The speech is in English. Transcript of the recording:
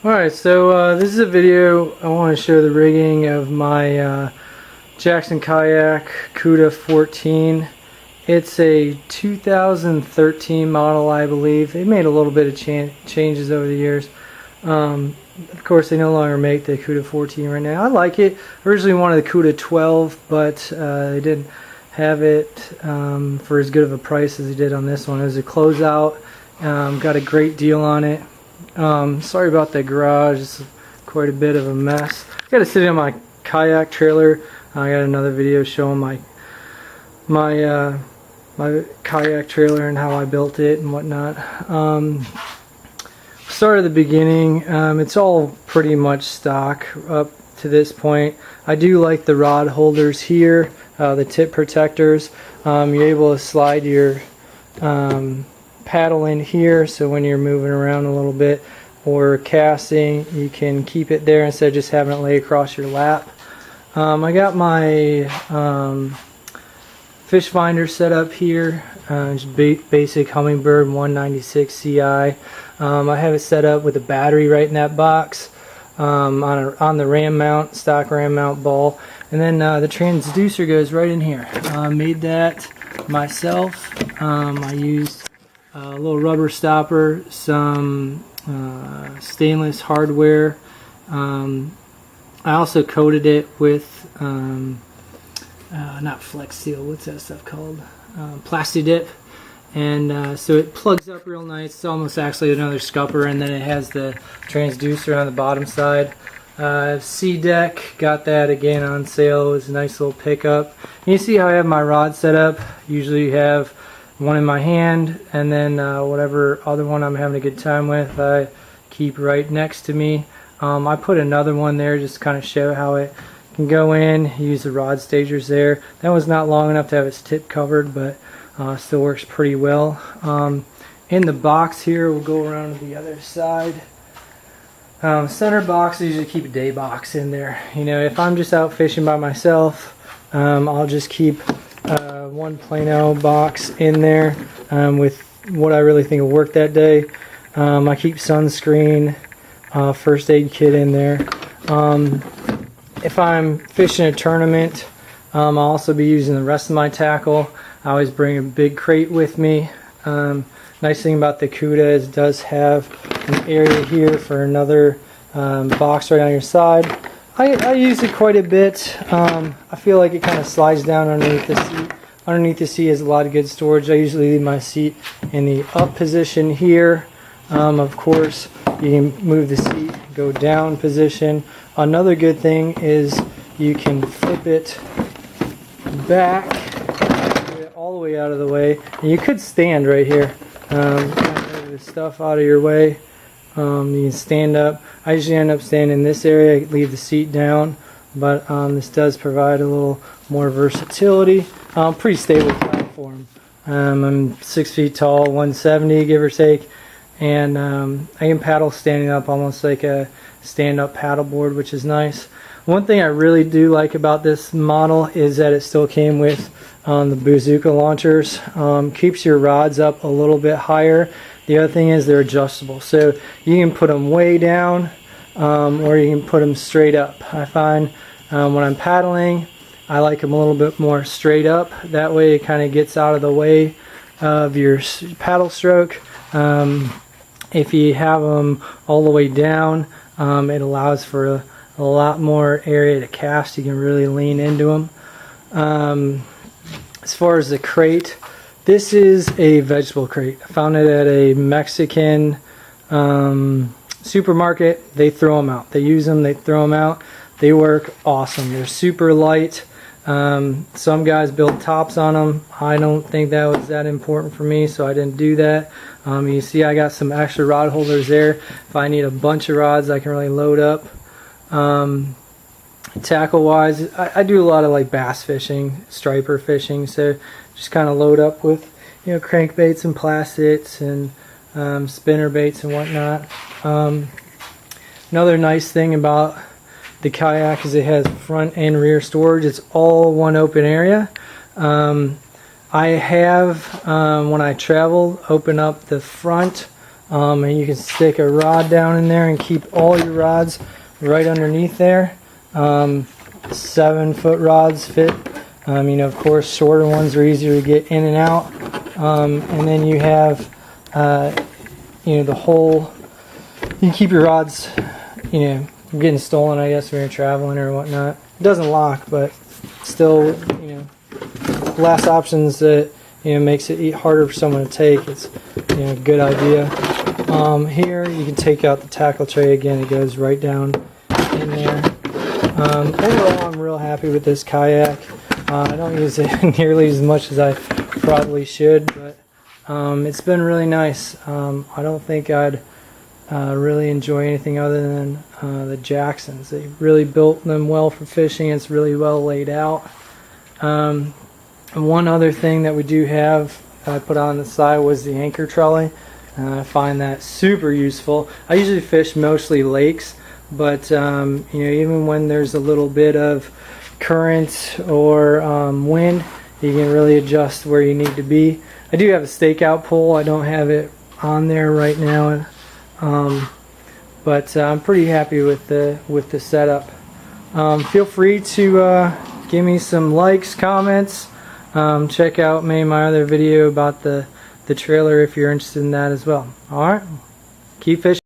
Alright, so this is a video. I want to show the rigging of my Jackson Kayak Cuda 14. It's a 2013 model, I believe. They made a little bit of changes over the years. Of course, they no longer make the Cuda 14 right now. I like it. Originally wanted the Cuda 12, but they didn't have it for as good of a price as they did on this one. It was a closeout. Got a great deal on it. Sorry about the garage, it's quite a bit of a mess. I got to sit in my kayak trailer. I got another video showing my kayak trailer and how I built it and whatnot. Start at the beginning. It's all pretty much stock up to this point. I do like the rod holders here, the tip protectors. You're able to slide your paddle in here, so when you're moving around a little bit or casting, you can keep it there instead of just having it lay across your lap. I got my fish finder set up here, just basic Humminbird 196 CI. I have it set up with a battery right in that box, on the ram mount, stock ram mount ball, and then the transducer goes right in here. Made that myself. I used a little rubber stopper, some stainless hardware. I also coated it with not Flex Seal, what's that stuff called? Plastidip, and so it plugs up real nice. It's almost actually another scupper, and then it has the transducer on the bottom side. C-Deck, got that again on sale. It was a nice little pickup. And you see how I have my rod set up. Usually you have one in my hand, and then whatever other one I'm having a good time with, I keep right next to me. I put another one there just to kind of show how it can go in. Use the rod stagers there. That was not long enough to have its tip covered, but still works pretty well. In the box here, we'll go around to the other side. Center box, I usually keep a day box in there. You know, if I'm just out fishing by myself, I'll just keep one Plano box in there with what I really think will work that day. I keep sunscreen, first aid kit in there. If I'm fishing a tournament, I'll also be using the rest of my tackle. I always bring a big crate with me. Nice thing about the Cuda is it does have an area here for another box right on your side. I use it quite a bit. I feel like it kind of slides down underneath the seat. Underneath the seat is a lot of good storage. I usually leave my seat in the up position here. Of course, you can move the seat, go down position. Another good thing is you can flip it back, get it all the way out of the way. And you could stand right here. Move the stuff out of your way. You can stand up. I usually end up standing in this area, leave the seat down, but this does provide a little more versatility. Pretty stable platform. I'm 6 feet tall, 170 give or take, and I can paddle standing up almost like a stand-up paddleboard, which is nice. One thing I really do like about this model is that it still came with the bazooka launchers. Keeps your rods up a little bit higher. The other thing is they're adjustable, so you can put them way down or you can put them straight up. I find when I'm paddling, I like them a little bit more straight up. That way it kind of gets out of the way of your paddle stroke. If you have them all the way down, it allows for a lot more area to cast. You can really lean into them. As far as the crate, this is a vegetable crate. I found it at a Mexican supermarket. They throw them out. They use them, they throw them out. They work awesome. They're super light. Some guys build tops on them. I don't think that was that important for me, so I didn't do that. You see I got some extra rod holders there. If I need a bunch of rods, I can really load up. Tackle wise, I do a lot of like bass fishing, striper fishing, so just kind of load up with, you know, crankbaits and plastics and spinner baits and whatnot. Another nice thing about the kayak is it has front and rear storage. It's all one open area. I have, when I travel, open up the front and you can stick a rod down in there and keep all your rods right underneath there. 7-foot rods fit. Of course, shorter ones are easier to get in and out. And then you have, the whole. You can keep your rods, from getting stolen, I guess, when you're traveling or whatnot. It doesn't lock, but still, less options that makes it harder for someone to take. It's a good idea. Here you can take out the tackle tray again. It goes right down in there. Overall, I'm real happy with this kayak. I don't use it nearly as much as I probably should, but it's been really nice. I don't think I'd really enjoy anything other than the Jacksons. They really built them well for fishing. It's really well laid out. One other thing that we do have I put on the side was the anchor trolley. I find that super useful. I usually fish mostly lakes, but even when there's a little bit of current or wind, you can really adjust where you need to be. I do have a stakeout pole. I don't have it on there right now, but I'm pretty happy with the setup. Feel free to give me some likes, comments. Check out maybe my other video about the trailer if you're interested in that as well. Alright, keep fishing.